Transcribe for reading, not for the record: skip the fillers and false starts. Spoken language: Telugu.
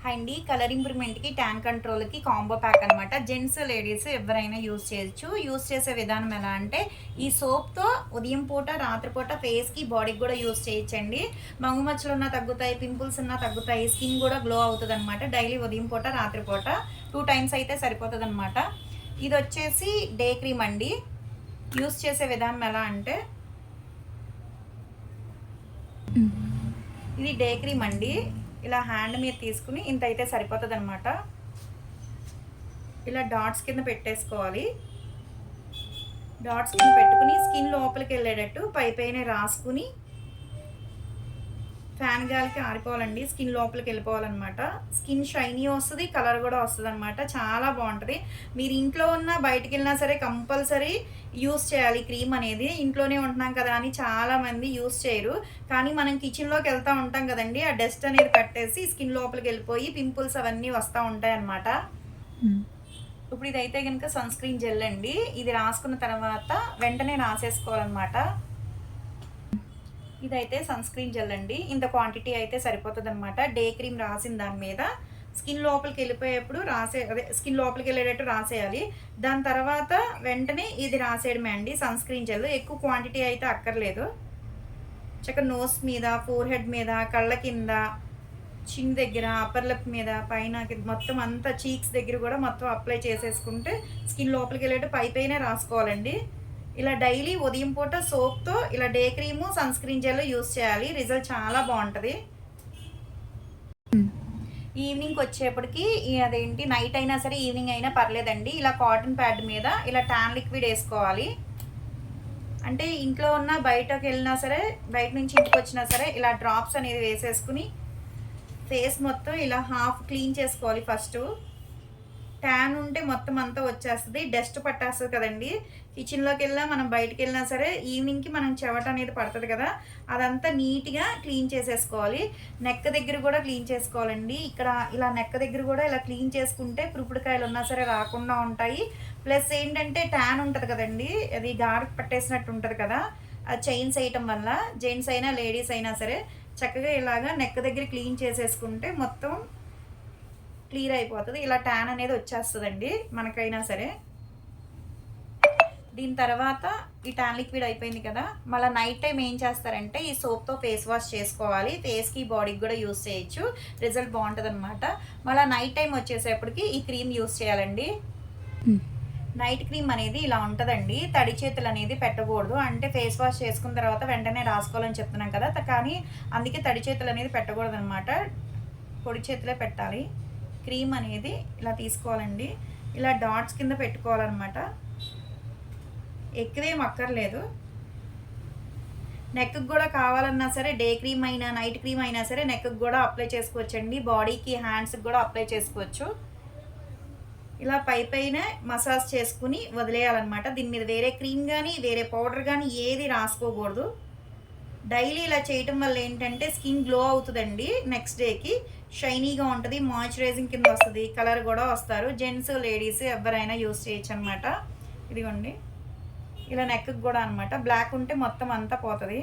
హాయ్ అండి. కలర్ ఇంప్రూవ్మెంట్కి ట్యాన్ కంట్రోల్కి కాంబో ప్యాక్ అనమాట. జెంట్స్ లేడీస్ ఎవరైనా యూస్ చేయొచ్చు. యూస్ చేసే విధానం ఎలా అంటే ఈ సోప్తో ఉదయం పూట రాత్రిపూట ఫేస్కి బాడీకి కూడా యూస్ చేయొచ్చండి. మంగుమచ్చలు ఉన్నా తగ్గుతాయి, పింపుల్స్ ఉన్నా తగ్గుతాయి, స్కిన్ కూడా గ్లో అవుతుంది అనమాట. డైలీ ఉదయం పూట రాత్రిపూట 2 టైమ్స్ అయితే సరిపోతుంది అనమాట. ఇది వచ్చేసి డే క్రీమ్ అండి. యూస్ చేసే విధానం ఎలా అంటే ఇది డే క్రీమ్ అండి. ఇలా హ్యాండ్ మీద తీసుకుని ఇంత అయితే సరిపోతుంది అనమాట. ఇలా డాట్స్ కింద పెట్టేసుకోవాలి. డాట్స్ కింద పెట్టుకుని స్కిన్ లోపలికి వెళ్ళేటట్టు పైన రాసుకుని ఫ్యాన్ గాలికి ఆరిపోవాలండి. స్కిన్ లోపలికి వెళ్ళిపోవాలన్నమాట. స్కిన్ షైనీ వస్తుంది, కలర్ కూడా వస్తుంది అనమాట. చాలా బాగుంటుంది. మీరు ఇంట్లో ఉన్న బయటికి వెళ్ళినా సరే కంపల్సరీ యూస్ చేయాలి క్రీమ్ అనేది. ఇంట్లోనే ఉంటున్నాం కదా అని చాలామంది యూస్ చేయరు. కానీ మనం కిచెన్లోకి వెళ్తూ ఉంటాం కదండి, ఆ డస్ట్ అనేది కట్టేసి స్కిన్ లోపలికి వెళ్ళిపోయి పింపుల్స్ అవన్నీ వస్తూ ఉంటాయి అన్నమాట. ఇప్పుడు ఇదైతే కనుక సన్ స్క్రీన్ జెల్ అండి. ఇది రాసుకున్న తర్వాత వెంటనే రాసేసుకోవాలన్నమాట. ఇదైతే సన్ స్క్రీన్ జెల్ అండి. ఇంత క్వాంటిటీ అయితే సరిపోతుంది అనమాట. డే క్రీమ్ రాసిన దాని మీద స్కిన్ లోపలికి వెళ్ళిపోయేప్పుడు స్కిన్ లోపలికి వెళ్ళేటట్టు రాసేయాలి. దాని తర్వాత వెంటనే ఇది రాసేయడమే అండి సన్ స్క్రీన్ జెల్. ఎక్కువ క్వాంటిటీ అయితే అక్కర్లేదు. చక్కగా నోస్ మీద, ఫోర్ హెడ్ మీద, కళ్ళ కింద, చిన్ దగ్గర, అప్పర్ లిప్ మీద, పైన మొత్తం అంతా చీక్స్ దగ్గర కూడా మొత్తం అప్లై చేసేసుకుంటే స్కిన్ లోపలికి వెళ్ళేటట్టు పైన రాసుకోవాలండి. ఇలా డైలీ ఉదయం పూట సోప్తో ఇలా day cream, sunscreen gel use చేయాలి. రిజల్ట్ చాలా బాగుంటుంది. ఈవినింగ్కి వచ్చేప్పటికి అదేంటి నైట్ అయినా సరే ఈవినింగ్ అయినా పర్లేదండి. ఇలా కాటన్ ప్యాడ్ మీద ఇలా ట్యాన్ లిక్విడ్ వేసుకోవాలి. అంటే ఇంట్లో ఉన్న బయటకు వెళ్ళినా సరే, బయట నుంచి ఇంటికి వచ్చినా సరే ఇలా డ్రాప్స్ అనేది వేసేసుకుని ఫేస్ మొత్తం ఇలా హాఫ్ క్లీన్ చేసుకోవాలి. ఫస్ట్ ట్యాన్ ఉంటే మొత్తం అంతా వచ్చేస్తుంది, డస్ట్ పట్టేస్తుంది కదండి. కిచెన్లోకి వెళ్ళినా మనం బయటికి వెళ్ళినా సరే ఈవినింగ్కి మనం చెమట అనేది పడుతుంది కదా, అదంతా నీట్గా క్లీన్ చేసేసుకోవాలి. నెక్ దగ్గర కూడా క్లీన్ చేసుకోవాలండి. ఇక్కడ ఇలా నెక్ దగ్గర కూడా ఇలా క్లీన్ చేసుకుంటే పురుపుడికాయలు ఉన్నా సరే రాకుండా ఉంటాయి. ప్లస్ ఏంటంటే ట్యాన్ ఉంటుంది కదండి, అది గాడికి పట్టేసినట్టు ఉంటుంది కదా, ఆ చైన్స్ వేయటం వల్ల జెంట్స్ అయినా లేడీస్ అయినా సరే చక్కగా ఇలాగా నెక్ దగ్గర క్లీన్ చేసేసుకుంటే మొత్తం క్లియర్ అయిపోతుంది. ఇలా ట్యాన్ అనేది వచ్చేస్తుందండి మనకైనా సరే. దీని తర్వాత ఈ ట్యాన్ లిక్విడ్ అయిపోయింది కదా, మళ్ళీ నైట్ టైం ఏం చేస్తారంటే ఈ సోప్తో ఫేస్ వాష్ చేసుకోవాలి. ఫేస్కి బాడీకి కూడా యూస్ చేయొచ్చు, రిజల్ట్ బాగుంటుంది అనమాట. మళ్ళీ నైట్ టైం వచ్చేసేపటికి ఈ క్రీమ్ యూస్ చేయాలండి. నైట్ క్రీమ్ అనేది ఇలా ఉంటుందండి. తడి చేతులు అనేది పెట్టకూడదు. అంటే ఫేస్ వాష్ చేసుకున్న తర్వాత వెంటనే రాసుకోవాలని చెప్తున్నాం కదా, కానీ అందుకే తడి చేతులు అనేది పెట్టకూడదు అనమాట. పొడి చేతులే పెట్టాలి. క్రీమ్ అనేది ఇలా తీసుకోవాలండి. ఇలా డాట్స్ కింద పెట్టుకోవాలన్నమాట. ఎక్కువేం అక్కర్లేదు. నెక్కి కూడా కావాలన్నా సరే డే క్రీమ్ అయినా నైట్ క్రీమ్ అయినా సరే నెక్కి కూడా అప్లై చేసుకోవచ్చండి. బాడీకి, హ్యాండ్స్కి కూడా అప్లై చేసుకోవచ్చు. ఇలా పైన మసాజ్ చేసుకుని వదిలేయాలన్నమాట. దీని మీద వేరే క్రీమ్ కానీ వేరే పౌడర్ కానీ ఏది రాసుకోకూడదు. డైలీ ఇలా చేయటం వల్ల ఏంటంటే స్కిన్ గ్లో అవుతుందండి. నెక్స్ట్ డేకి షైనీగా ఉంటుంది, మాయిశ్చరైజింగ్ కింద వస్తుంది, కలర్ కూడా వస్తారు. జెంట్స్ లేడీస్ ఎవరైనా యూస్ చేయొచ్చు అనమాట. ఇదిగోండి ఇలా నెక్కి కూడా అనమాట. బ్లాక్ ఉంటే మొత్తం అంతా పోతుంది.